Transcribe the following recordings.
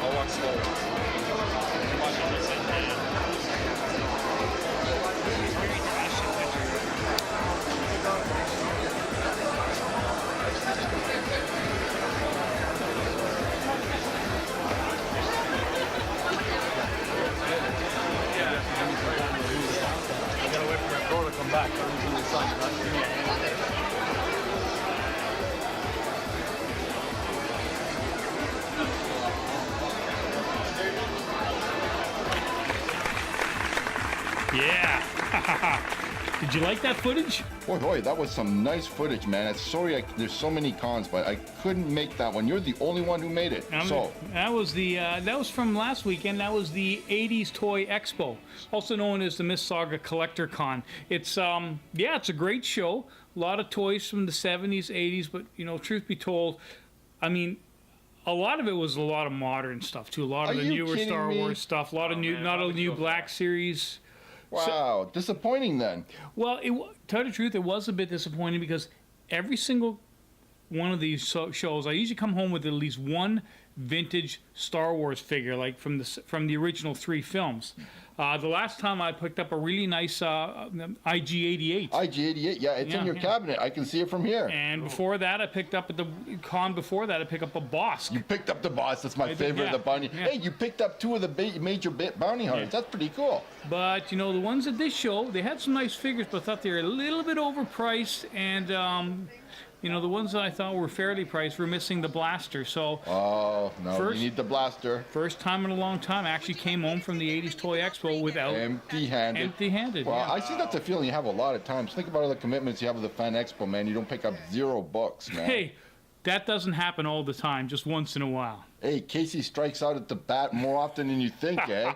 I'll walk slow. Watch on this end. Very drastic I gotta wait for my bro to come back. Yeah. Did you like that footage? Boy, that was some nice footage, man. Sorry, there's so many cons, but I couldn't make that one. You're the only one who made it. So that was that was from last weekend. That was the '80s Toy Expo, also known as the Mississauga Collector Con. It's it's a great show. A lot of toys from the '70s, '80s, but truth be told, I mean, a lot of it was a lot of modern stuff too. A lot of the newer Star Wars stuff. A lot of not a new Black Series. Wow, disappointing then. Well, to tell you the truth, it was a bit disappointing because every single one of these shows, I usually come home with at least one vintage Star Wars figure, like from the original 3 films. The last time I picked up a really nice IG-88. IG-88, yeah, it's in your cabinet. I can see it from here. And before that, I picked up at the con before that, I picked up a Bosk. You picked up the Bosk. That's my favorite of the bounty. Yeah. Hey, you picked up 2 of the major bounty hunters. Yeah. That's pretty cool. But, the ones at this show, they had some nice figures, but I thought they were a little bit overpriced. And, the ones that I thought were fairly priced were missing the blaster. So, you need the blaster. First time in a long time, I actually came home from the '80s Toy Expo without empty-handed. Empty-handed. Well, I see that's a feeling you have a lot of times. Think about all the commitments you have with the Fan Expo, man. You don't pick up 0 books, man. Hey, that doesn't happen all the time. Just once in a while. Hey, Casey strikes out at the bat more often than you think, eh?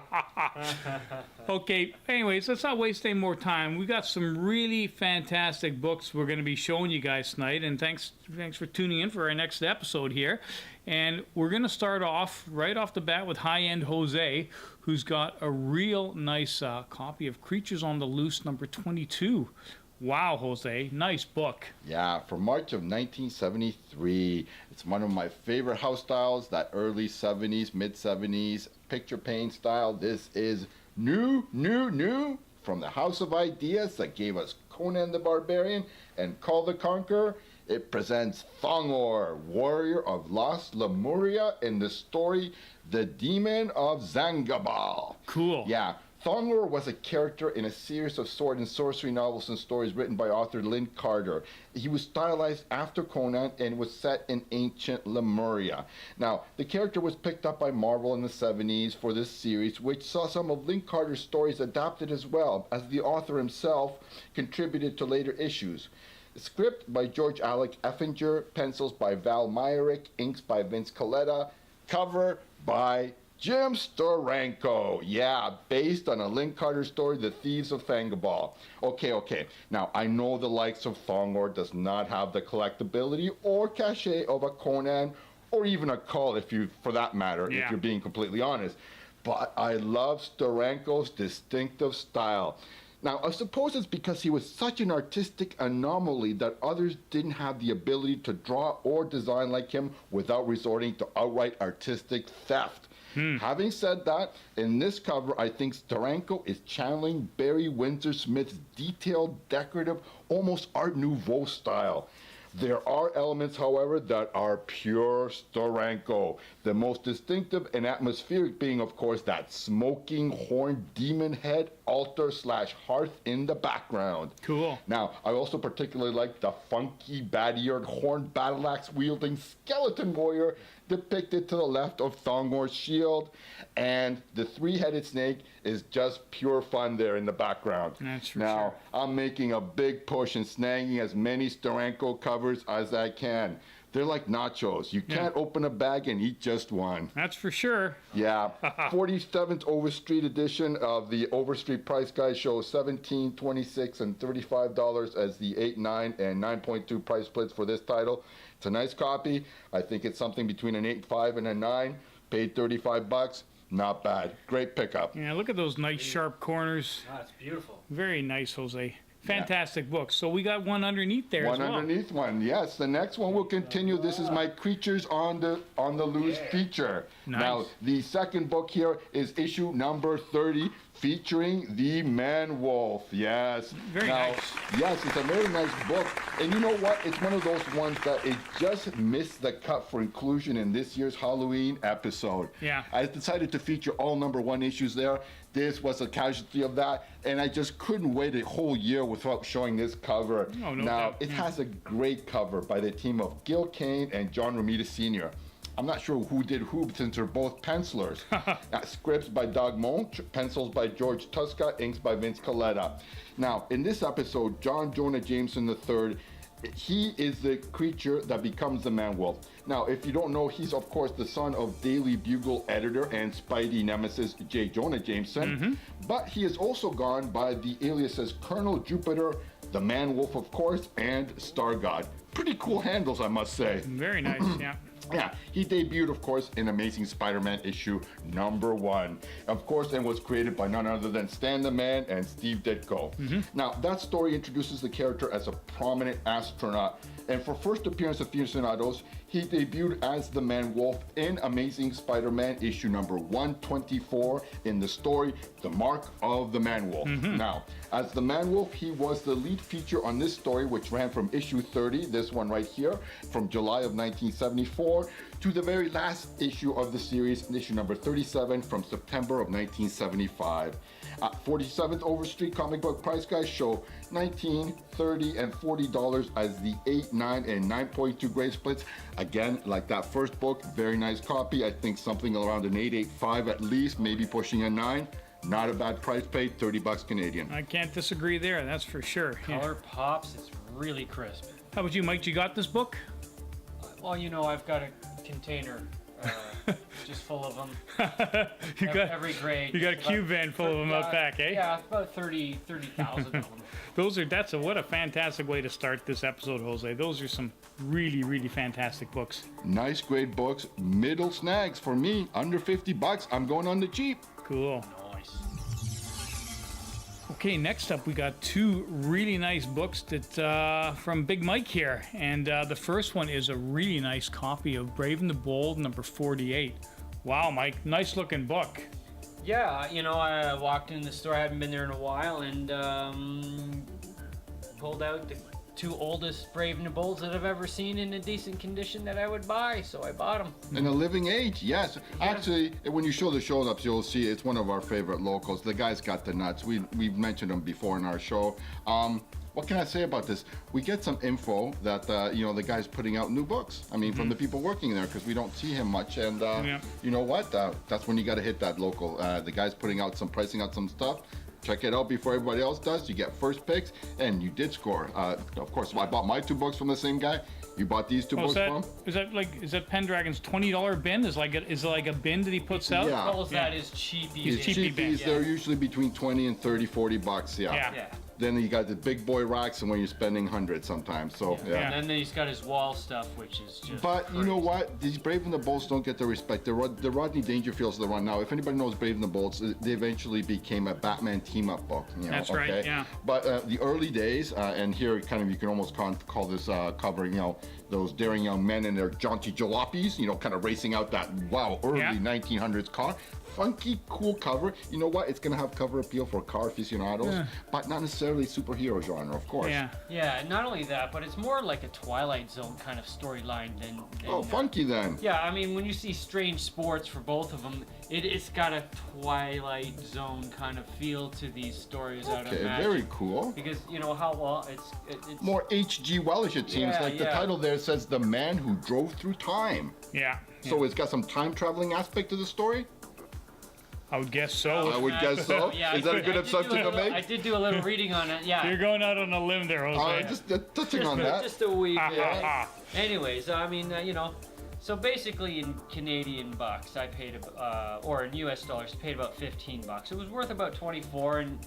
Okay, anyways, let's not waste any more time. We got some really fantastic books we're going to be showing you guys tonight, and thanks for tuning in for our next episode here. And we're going to start off right off the bat with High End Jose, who's got a real nice copy of Creatures on the Loose number 22. Wow, Jose, nice book. Yeah, from March of 1973. It's one of my favorite house styles, that early 70s, mid-70s picture paint style. This is new from the House of Ideas that gave us Conan the Barbarian and Call the Conqueror. It presents Thongor, warrior of Lost Lemuria, in the story The Demon of Zangabal. Cool. Yeah. Thongor was a character in a series of sword and sorcery novels and stories written by author Lynn Carter. He was stylized after Conan and was set in ancient Lemuria. Now, the character was picked up by Marvel in the 70s for this series, which saw some of Lynn Carter's stories adapted as well, as the author himself contributed to later issues. Script by George Alec Effinger, pencils by Val Myrick, inks by Vince Coletta, cover by Jim Steranko, yeah, based on a Lynn Carter story, The Thieves of Thangabal. Okay. Now, I know the likes of Thongor does not have the collectability or cachet of a Conan, or even a Kull, for that matter, if you're being completely honest. But I love Steranko's distinctive style. Now, I suppose it's because he was such an artistic anomaly that others didn't have the ability to draw or design like him without resorting to outright artistic theft. Having said that, in this cover, I think Steranko is channeling Barry Windsor Smith's detailed, decorative, almost Art Nouveau style. There are elements, however, that are pure Steranko. The most distinctive and atmospheric being, of course, that smoking horned demon head altar/hearth in the background. Cool. Now, I also particularly like the funky, bat-eared, horned battle axe wielding skeleton warrior depicted to the left of Thongor's shield, and the 3-headed snake is just pure fun there in the background. That's for now, sure. I'm making a big push and snagging as many Steranko covers as I can. They're like nachos. You can't open a bag and eat just one. That's for sure. Yeah. 47th Overstreet edition of the Overstreet Price Guide shows $17, $26, and $35 as the 8, 9, and 9.2 price splits for this title. It's a nice copy. I think it's something between an 8.5 and a 9. Paid $35. Not bad. Great pickup. Yeah, look at those nice sharp corners. Oh, it's beautiful. Very nice, Jose. Fantastic book. So we got one underneath there as One well. underneath one, yes. The next one will continue. This is my Creatures on the Loose feature. Nice. Now, the second book here is issue number 30, featuring the Man-Wolf. Yes. Very nice. Yes, it's a very nice book. And you know what? It's one of those ones that it just missed the cut for inclusion in this year's Halloween episode. Yeah. I decided to feature all number 1 issues there. This was a casualty of that, and I just couldn't wait a whole year without showing this cover. Oh, no now, doubt. it has a great cover by the team of Gil Kane and John Romita Sr. I'm not sure who did who, since they're both pencilers. Scripts by Doug Moen, pencils by George Tuska, inks by Vince Coletta. Now, in this episode, John Jonah Jameson III, he is the creature that becomes the Man-Wolf. Now, if you don't know, he's of course the son of Daily Bugle editor and Spidey nemesis J. Jonah Jameson, but he has also gone by the aliases Colonel Jupiter, the Man-Wolf of course, and Star God. Pretty cool handles, I must say. Very nice, yeah. Yeah, he debuted, of course, in Amazing Spider-Man issue number 1. Of course, and was created by none other than Stan the Man and Steve Ditko. Now, that story introduces the character as a prominent astronaut. And for first appearance of aficionados, he debuted as the Man-Wolf in Amazing Spider-Man issue number 124 in the story, The Mark of the Man-Wolf. Now, as the Man-Wolf, he was the lead feature on this story, which ran from issue 30, this one right here, from July of 1974, to the very last issue of the series, issue number 37, from September of 1975. 47th Overstreet comic book price guys show $19, $30, and $40 as the 8, 9, and 9.2 grade splits. Again, like that first book, very nice copy. I think something around an 8.85 at least, maybe pushing a 9. Not a bad price paid, $30 Canadian. I can't disagree there, that's for sure. Yeah. Color pops, it's really crisp. How about you, Mike? You got this book? Well, you know, I've got a container just full of them. You got every grade. you got a About cube van full of them out back, eh? Yeah, about 30,000 of them. What a fantastic way to start this episode, Jose. Those are some really, really fantastic books. Nice grade books, middle snags for me, under $50. I'm going on the cheap. Cool. Nice. Okay, next up we got two really nice books that from Big Mike here, and the first one is a really nice copy of Brave and the Bold number 48. Wow, Mike, nice looking book. Yeah, you know, I walked in the store, I hadn't been there in a while, and pulled out the 2 oldest Brave and the Bolds that I've ever seen in a decent condition that I would buy, so I bought them. In a living age, yes. Actually, when you show the show-ups, you'll see it's one of our favorite locals. The guy's got the nuts. We've mentioned him before in our show. What can I say about this? We get some info that the guy's putting out new books. I mean, from the people working there, because we don't see him much. And you know what? That's when you got to hit that local. The guy's pricing out some stuff. Check it out before everybody else does. You get first picks, and you did score. Of course, I bought my 2 books from the same guy. You bought these 2 books from? Is that Pendragon's $20 bin? Is it like a bin that he puts out? Yeah. All of that is cheapy. These cheapy cheapies, bins, they're usually between 20 and 30, $40. Yeah. Yeah. Then you got the big boy racks, and when you're spending hundreds sometimes. So Yeah. And then he's got his wall stuff, which is just But you know crazy. what? These Brave and the Bolts don't get the respect. The Rodney Dangerfield's the one now. If anybody knows Brave and the Bolts, they eventually became a Batman team-up book. That's right, yeah. But the early days, and here kind of you can almost call this covering, those daring young men in their jaunty jalopies, kind of racing out that early 1900s car. Funky, cool cover. You know what? It's gonna have cover appeal for car aficionados, but not necessarily superhero genre, of course. Yeah. Yeah, and not only that, but it's more like a Twilight Zone kind of storyline than Oh, funky then. Yeah, I mean, when you see Strange Sports for both of them, it's got a Twilight Zone kind of feel to these stories. I'd Okay, imagine. very cool. Because you know how well it's More H.G. Wellish, it seems. Yeah, like the yeah. title there says "The Man Who Drove Through Time." Yeah. So it's got some time traveling aspect to the story. I would guess so. I would guess so. Yeah, Is that a good assumption to I make? did do a little reading on it. Yeah. You're going out on a limb there, Jose. Just touching on that. Just a wee Ha, bit. ha, ha. Anyways, I mean, so basically in Canadian bucks, I paid, or in US dollars, paid about $15. It was worth about 24, and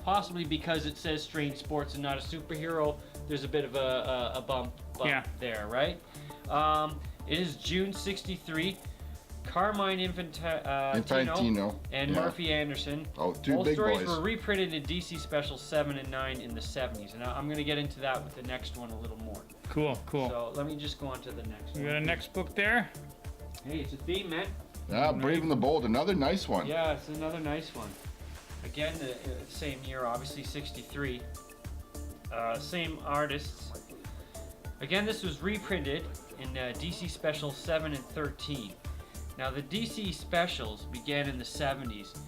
possibly because it says Strange Sports and not a superhero, there's a bit of a bump Yeah. there, right? It is June '63. Carmine Infantino. and Yeah. Murphy Anderson. Oh, two Both big stories boys. were reprinted in DC Special 7 and 9 in the 70s, and I'm going to get into that with the next one a little more. Cool. So let me just go on to the next We one. got a next book there. Hey, it's a theme, man. Yeah, Brave and the Bold, another nice one. Yeah, it's another nice one. Again, the same year, obviously 63. Same artists. Again, this was reprinted in DC Special 7 and 13. Now, the DC Specials began in the 70s,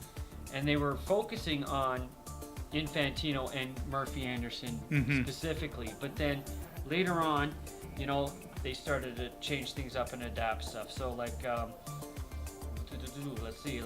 and they were focusing on Infantino and Murphy Anderson specifically. But then later on, you know, they started to change things up and adapt stuff. So, like, let's see.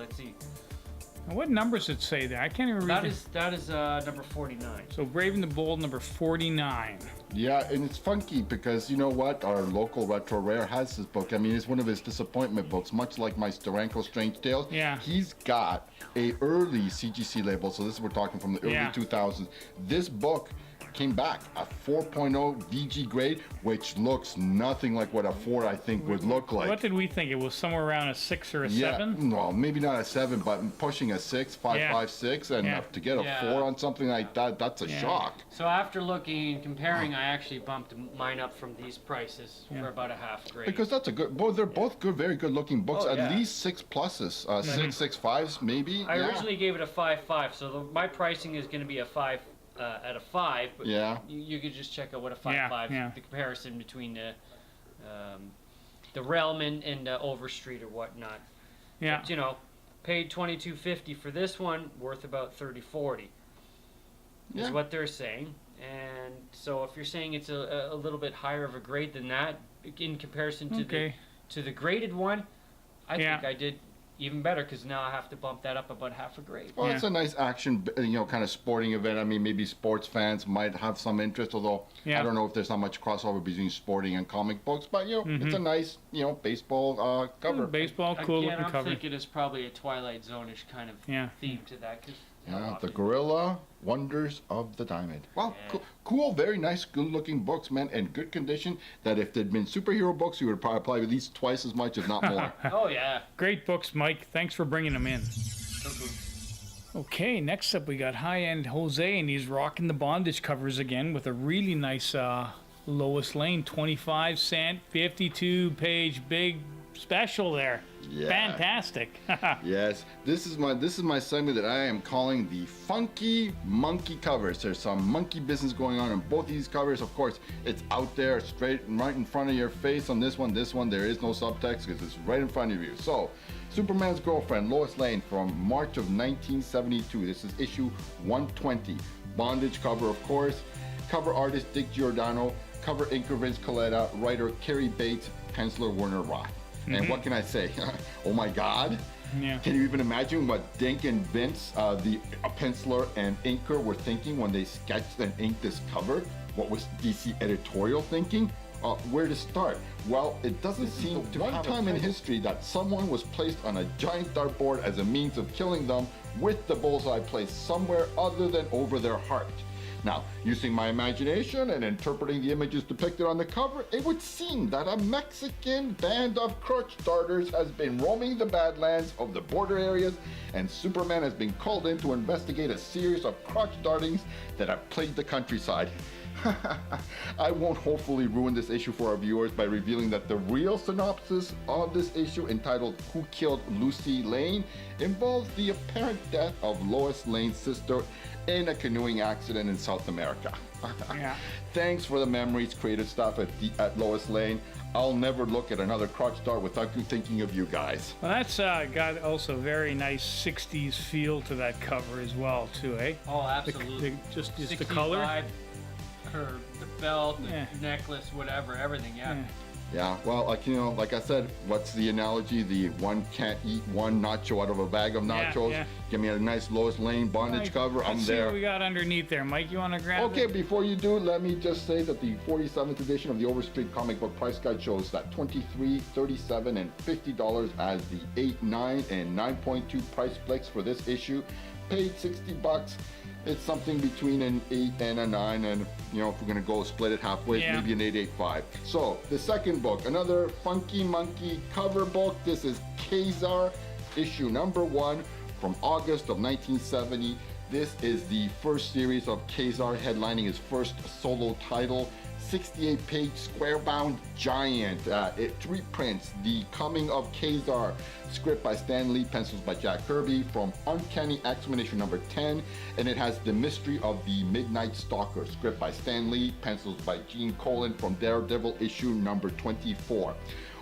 And what numbers does it say there? I can't even read. That is number 49. So Brave and the Bold, number 49. Yeah, and it's funky because you know what? Our local Retro Rare has this book. I mean, it's one of his disappointment books, much like my Steranko Strange Tales. Yeah. He's got a early CGC label, so this is we're talking from the early Yeah. 2000s. This book came back a 4.0 VG grade, which looks nothing like what a 4 I think would look like. What did we think? It was somewhere around a 6 or a Yeah, 7? well, maybe not a 7, but pushing a 6, 5.56, and Yeah. to get a Yeah. 4 on something like that, that's a Yeah. shock. So after looking and comparing, I actually bumped mine up from these prices for about a half grade. Because that's a good. Well, they're both good, very good looking books. Oh, At yeah. least 6 pluses, 6.5s maybe. I yeah. originally gave it a 5.5, so my pricing is going to be a 5 at a 5. But Yeah. you could just check out what a 5.5 yeah. the comparison between the Realm and Overstreet or whatnot. Yeah. But, you know, paid $22.50 for this one, worth about $30.40. Yeah. Is what they're saying. And so if you're saying it's a little bit higher of a grade than that, in comparison to Okay. the graded one, I Yeah. think I did even better because now I have to bump that up about half a grade. Well, Yeah. it's a nice action, kind of sporting event. I mean, maybe sports fans might have some interest, although Yeah. I don't know if there's not much crossover between sporting and comic books. But it's a nice, baseball cover. Baseball, cool Again, looking I'm cover. thinking it's probably a Twilight Zone-ish kind of Yeah. theme to that. 'Cause how Yeah, the often- Gorilla Wonders of the Diamond. Wow, cool, very nice, good-looking books, man, and good condition. That if there'd been superhero books, you would probably at least twice as much, if not more. Oh yeah. Great books, Mike. Thanks for bringing them in. Okay, next up we got High End Jose, and he's rocking the bondage covers again with a really nice Lois Lane 25 cent, 52 page big special there. Yeah. Fantastic. Yes, this is my segment that I am calling the Funky Monkey covers. There's some monkey business going on both these covers. Of course, it's out there, straight and right in front of your face. On this one, there is no subtext because it's right in front of you. So, Superman's girlfriend, Lois Lane, from March of 1972. This is issue 120. Bondage cover, of course. Cover artist Dick Giordano. Cover inker Vince Coletta. Writer Kerry Bates. Penciler Werner Roth. And what can I say? Oh my God. Yeah. Can you even imagine what Dink and Vince, the penciler and inker, were thinking when they sketched and inked this cover? What was DC editorial thinking? Where to start? Well, it doesn't seem to one time in history that someone was placed on a giant dartboard as a means of killing them with the bullseye placed somewhere other than over their heart. Now, using my imagination and interpreting the images depicted on the cover, it would seem that a Mexican band of crotch darters has been roaming the Badlands of the border areas, and Superman has been called in to investigate a series of crotch dartings that have plagued the countryside. I won't hopefully ruin this issue for our viewers by revealing that the real synopsis of this issue, entitled Who Killed Lucy Lane, involves the apparent death of Lois Lane's sister in a canoeing accident in South America. Yeah. Thanks for the memories, creative stuff at Lois Lane. I'll never look at another crotch dart without thinking of you guys. Well, that's got also very nice 60s feel to that cover as well, too, eh? Oh, absolutely. Just the 60s color. vibe, the belt, the Yeah. necklace, whatever, everything, yeah. Yeah, well, like I said, what's the analogy? The one can't eat one nacho out of a bag of nachos. yeah. Give me a nice Lois Lane bondage Mike, cover. I'm let's see there. what we got underneath there. Mike, you want to grab Okay, it? before you do, let me just say that the 47th edition of the Overstreet comic book price guide shows that $23, $37, and $50 as the 8, 9, and 9.2 price flex for this issue. Paid $60. It's something between an 8 and a 9, and you know, if we're gonna go split it halfway, Yeah. maybe an 8.85. So the second book, another funky monkey cover book. This is Khazar, issue number 1 from August of 1970. This is the first series of Khazar, headlining his first solo title. 68-page square-bound giant. It reprints The Coming of Khazar, script by Stan Lee, pencils by Jack Kirby, from Uncanny X-Men issue number 10, and it has The Mystery of the Midnight Stalker, script by Stan Lee, pencils by Gene Colan, from Daredevil issue number 24.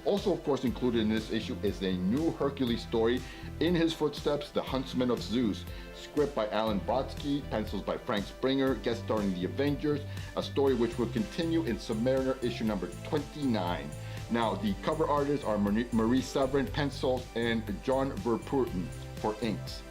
Also, of course, included in this issue is a new Hercules story, In His Footsteps, The Huntsman of Zeus, script by Alan Brodsky, pencils by Frank Springer, guest starring the Avengers, a story which will continue in Submariner issue number 29. Now, the cover artists are Marie Severin, pencils, and John Verpoorten for inks.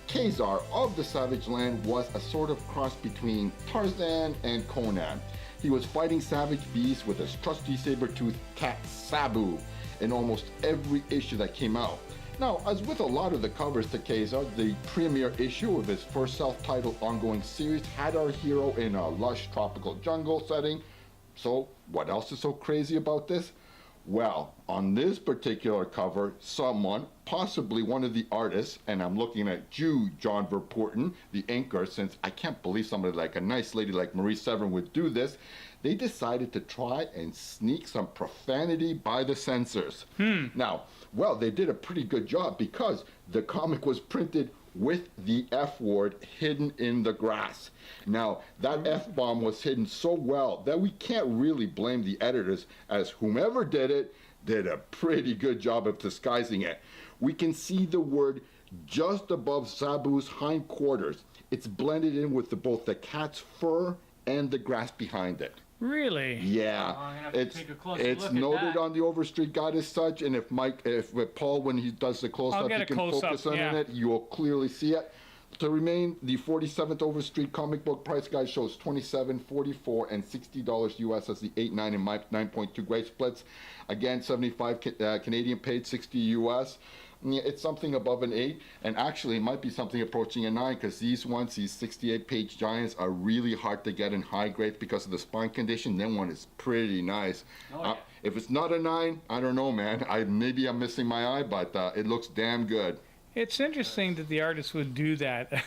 Khazar of the Savage Land was a sort of cross between Tarzan and Conan. He was fighting savage beasts with his trusty saber-toothed cat Sabu in almost every issue that came out. Now, as with a lot of the covers to Khazar, the premiere issue of his first self-titled ongoing series had our hero in a lush tropical jungle setting. So, what else is so crazy about this? Well, on this particular cover, someone, possibly one of the artists, and I'm looking at you, John Verpoorten, the inker, since I can't believe somebody like a nice lady like Marie Severin would do this, they decided to try and sneak some profanity by the censors. Now, well, they did a pretty good job because the comic was printed with the F word hidden in the grass. Now, that F-bomb was hidden so well that we can't really blame the editors, as whomever did it did a pretty good job of disguising it. We can see the word just above Sabu's hindquarters. It's blended in with both the cat's fur and the grass behind it. Really? Yeah, Oh, I'm gonna have to it's take a closer it's look at noted that. on the Overstreet Guide as such, and if Paul, when he does the I'll close-up, get he a can close-up, focus on yeah. it, you will clearly see it. To remain, the 47th Overstreet comic book price guide shows $27, $44, and $60 US as the 8, 9, and 9.2 grade splits. Again, 75 Canadian paid, 60 US. Yeah, it's something above an 8, and actually it might be something approaching a 9, because these 68-page giants are really hard to get in high grades because of the spine condition. Then one is pretty nice. Oh, yeah. If it's not a 9, I don't know, man. Maybe I'm missing my eye, but it looks damn good. It's interesting that the artist would do that.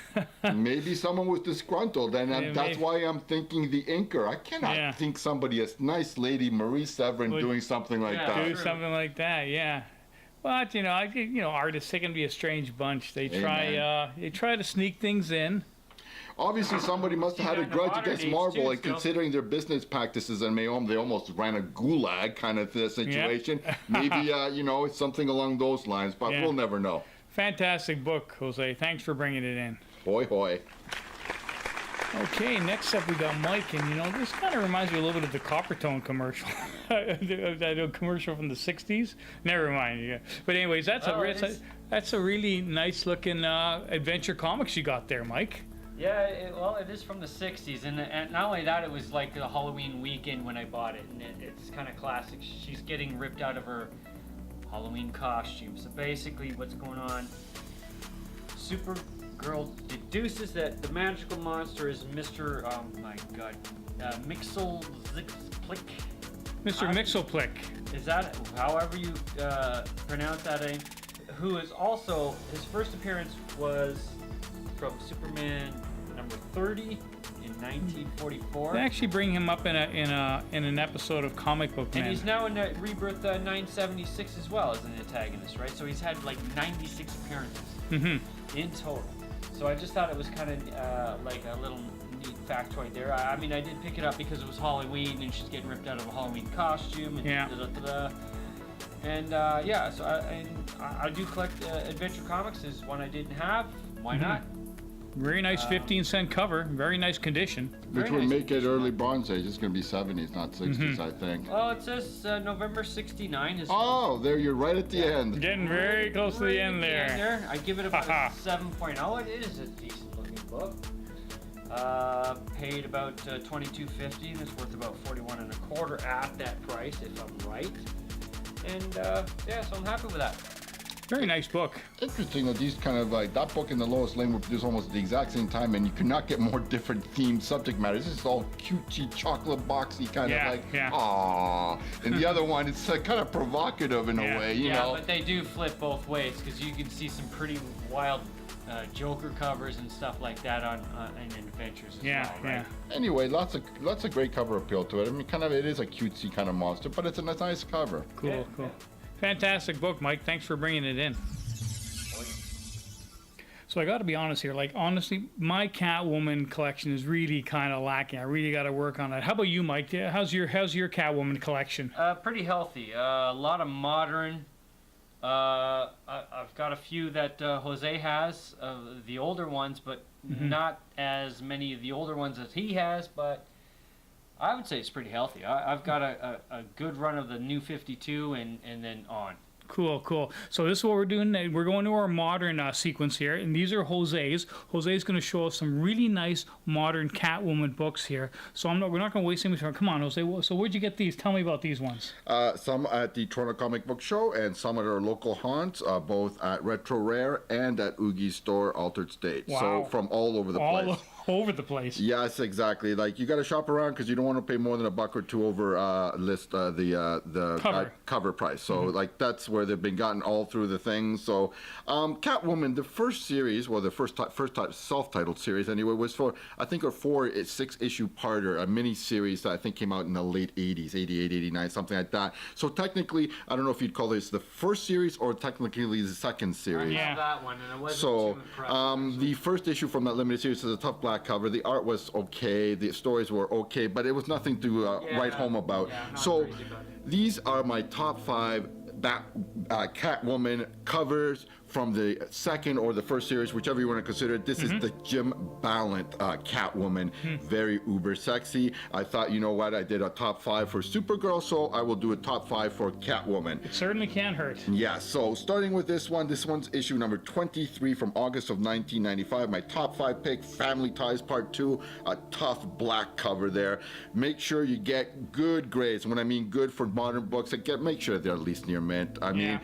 Maybe someone was disgruntled, and Yeah, that's maybe. why I'm thinking the inker. I cannot Yeah. think somebody, a nice lady, Marie Severin, Would doing something like Yeah, that. Do True. something like that, yeah. But artists, they can be a strange bunch. They try to sneak things in. Obviously, somebody must have had a Yeah, in the grudge modern against age, Marvel, too, and still. considering their business practices in Mayom, they almost ran a gulag kind of situation. Maybe, it's something along those lines, but Yeah. we'll never know. Fantastic book, Jose. Thanks for bringing it in. Hoy hoy. Okay, next up we got Mike, and this kind of reminds me a little bit of the Coppertone commercial. That commercial from the '60s. Never mind. Yeah. But anyways, that's a really nice looking adventure comics you got there, Mike. Yeah, it is from the 60s, and not only that, it was like the Halloween weekend when I bought it, and it's kind of classic. She's getting ripped out of her Halloween costume. So basically what's going on, Supergirl deduces that the magical monster is Mr. Mixel-Zixplick. Mr. Mixelplick. Is that however you pronounce that name? Who is also, his first appearance was from Superman number 30 in 1944. They actually bring him up in an episode of Comic Book And Man. he's now in Rebirth 976 as well as an antagonist, right? So he's had like 96 appearances in total. So I just thought it was kind of like a little neat factoid there. I mean, I did pick it up because it was Halloween and she's getting ripped out of a Halloween costume. And Yeah. da-da-da-da. And so I do collect adventure comics. Is one I didn't have. Why not? Very nice 15-cent cover. Very nice condition. Which Very would nice make it condition. early Bronze Age. It's going to be 70s, not 60s, I think. Well, it says November 69 is. Oh, there you're right at the end. Getting very close to the end there. I give it about Haha. a 7.0. It is a decent looking book. Paid about $22.50, and it's worth about 41 and a quarter at that price, if I'm right. And so I'm happy with that. Very nice book. Interesting that these kind of like that book and the Lois Lane were produced almost at the exact same time, and you could not get more different themed subject matters. This is all cutesy, chocolate boxy kind of like, aww. And the other one, it's kind of provocative in a way, you know. But they do flip both ways because you can see some pretty wild Joker covers and stuff like that on in adventures as well, right? Anyway, lots of great cover appeal to it. I mean, kind of it is a cutesy kind of monster, but it's a nice cover. Cool. Fantastic book, Mike. Thanks for bringing it in. So I got to be honest here. Like, honestly, my Catwoman collection is really kind of lacking. I really got to work on it. How about you, Mike? How's your Catwoman collection? Pretty healthy. A lot of modern. I've got a few that Jose has, the older ones, but not as many of the older ones as he has. But I would say it's pretty healthy. I've got a good run of the new 52 and then on. Cool. So this is what we're doing. We're going to our modern sequence here, and these are Jose's. Jose's going to show us some really nice modern Catwoman books here. So we're not going to waste any time. Come on, Jose. So where'd you get these? Tell me about these ones. Some at the Toronto Comic Book Show, and some at our local haunts, both at Retro Rare and at Oogie's store, Altered State. Wow. So from all over the place. All over the place. Yes, exactly. Like, you got to shop around because you don't want to pay more than $1 or $2 over the cover price. So like that's where they've been gotten all through the things. So Catwoman, the first series, well, the first self-titled series anyway, was for I think a 6-issue parter, a mini series that I think came out in the late 80s, 88, 89, something like that. So technically, I don't know if you'd call this the first series or technically the second series. I have that one, and it wasn't so too impressive. the first issue from that limited series is a tough black cover. The art was okay, the stories were okay, but it was nothing to write home about. So these are my top 5 Catwoman covers from the second or the first series, whichever you want to consider it. This is the Jim Ballant Catwoman. Very uber sexy. I thought, you know what, I did a top 5 for Supergirl, so I will do a top 5 for Catwoman. It certainly can't hurt. Yeah, so starting with this one's issue number 23 from August of 1995. My top 5 pick, Family Ties Part 2, a tough black cover there. Make sure you get good grades. When I mean good for modern books, make sure they're at least near mint. I mean,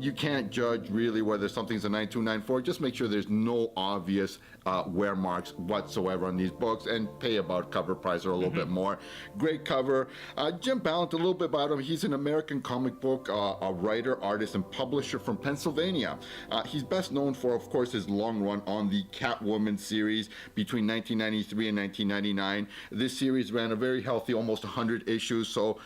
you can't judge really whether something's a 9294. Just make sure there's no obvious wear marks whatsoever on these books, and pay about cover price or a little bit more. Great cover. Jim Ballant, a little bit about him. He's an American comic book a writer, artist, and publisher from Pennsylvania. He's best known for, of course, his long run on the Catwoman series between 1993 and 1999. This series ran a very healthy, almost 100 issues. So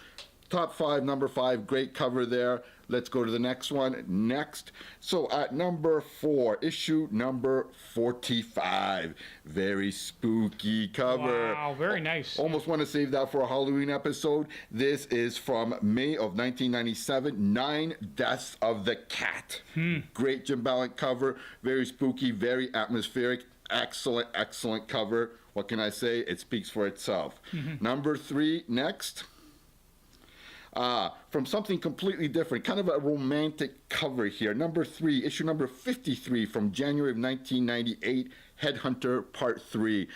top 5, number 5, great cover there. Let's go to the next one. Next. So at number 4, issue number 45. Very spooky cover. Wow, very nice. Almost want to save that for a Halloween episode. This is from May of 1997, 9 Deaths of the Cat. Great Jim Ballant cover. Very spooky, very atmospheric. Excellent cover. What can I say? It speaks for itself. Number 3, next. From something completely different, kind of a romantic cover here. Number 3, issue number 53 from January of 1998, Headhunter Part 3.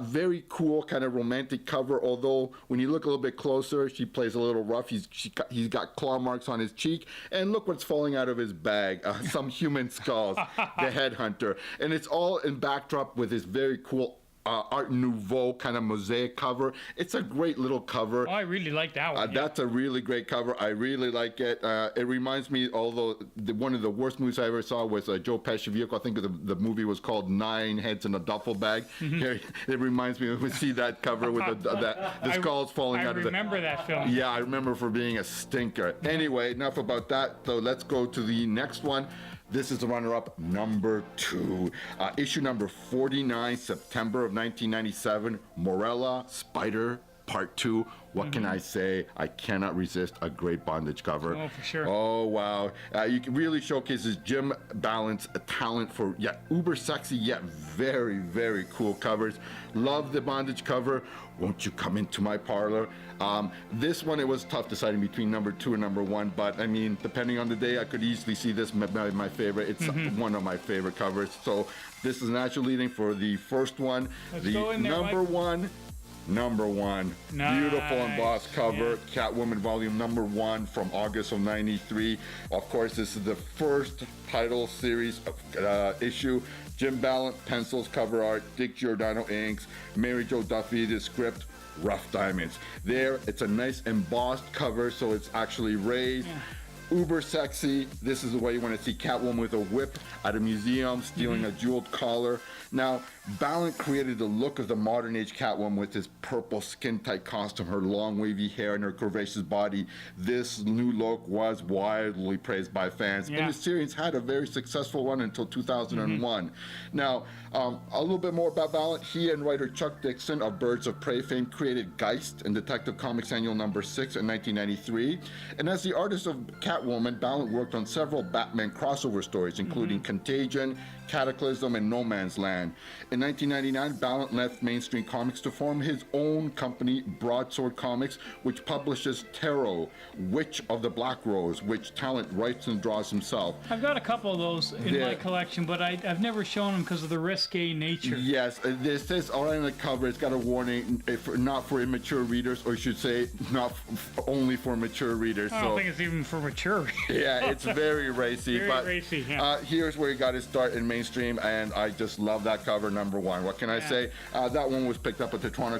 Very cool kind of romantic cover, although when you look a little bit closer, she plays a little rough. He's got claw marks on his cheek, and look what's falling out of his bag. Some human skulls, the Headhunter. And it's all in backdrop with this very cool Art Nouveau kind of mosaic cover. It's a great little cover. Oh, I really like that one. That's a really great cover. I really like it. It reminds me, although one of the worst movies I ever saw was Joe Pesci vehicle. I think the movie was called 9 Heads in a Duffel Bag. Here, it reminds me when we see that cover with the skulls falling out of it. I remember that film. Yeah, I remember for being a stinker. Anyway, enough about that. So let's go to the next one. This is the runner-up, number 2. Issue number 49, September of 1997, Morella Spider Part 2. What can I say? I cannot resist a great bondage cover. Oh, for sure. Oh, wow. You can really showcases Jim Ballant's talent for uber sexy yet very, very cool covers. Love the bondage cover. Won't you come into my parlor? This one, it was tough deciding between number 2 and number 1, but I mean, depending on the day, I could easily see this my favorite. It's one of my favorite covers. So this is natural leading for the first one. Let's go in there, number Mike. 1. #1. Beautiful embossed cover. Catwoman volume #1 from August of '93. Of course, this is the first title series issue. Jim Ballant pencils, cover art. Dick Giordano inks. Mary Jo Duffy the script. Rough Diamonds. There, it's a nice embossed cover, so it's actually raised. Uber sexy. This is the way you want to see Catwoman with a whip at a museum, stealing a jeweled collar. Now, Ballant created the look of the modern age Catwoman with his purple skin-tight costume, her long wavy hair, and her curvaceous body. This new look was widely praised by fans, and the series had a very successful run until 2001. Now, a little bit more about Ballant. He and writer Chuck Dixon of Birds of Prey fame created Geist in Detective Comics Annual #6 in 1993. And as the artist of Catwoman, Ballant worked on several Batman crossover stories, including Contagion, Cataclysm, and No Man's Land. In 1999, Ballant left mainstream comics to form his own company, Broadsword Comics, which publishes Tarot, Witch of the Black Rose, which Talent writes and draws himself. I've got a couple of those in my collection, but I've never shown them because of the risque nature. Yes, this says all right on the cover. It's got a warning, not for immature readers, or I should say, not only for mature readers. I don't think it's even for mature readers. Yeah, it's very racy. Very racy, yeah. Here's where you got to start in mainstream, and I just love that cover, #1. What can I say? That one was picked up at the Toronto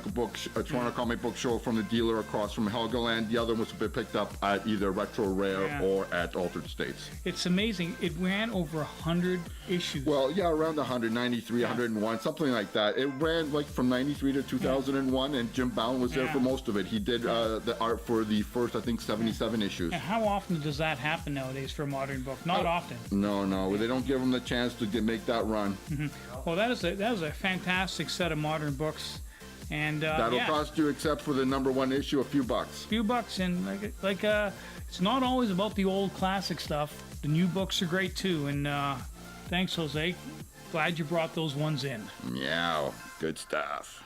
Comic Book Show from the dealer across from Helgoland. The other was picked up at either Retro Rare or at Altered States. It's amazing. It ran over 100 issues. Well, yeah, around 193, 101, something like that. It ran like from 93 to 2001, and Jim Ballant was there for most of it. He did the art for the first, I think, 77 issues. And how often does that happen nowadays for a modern book? Not often. No. They don't give them the chance to make that run. Well, that is a fantastic set of modern books, and that'll cost you, except for the #1 issue, a few bucks. Few bucks, and it's not always about the old classic stuff. The new books are great too, and thanks, Jose. Glad you brought those ones in. Meow. Good stuff.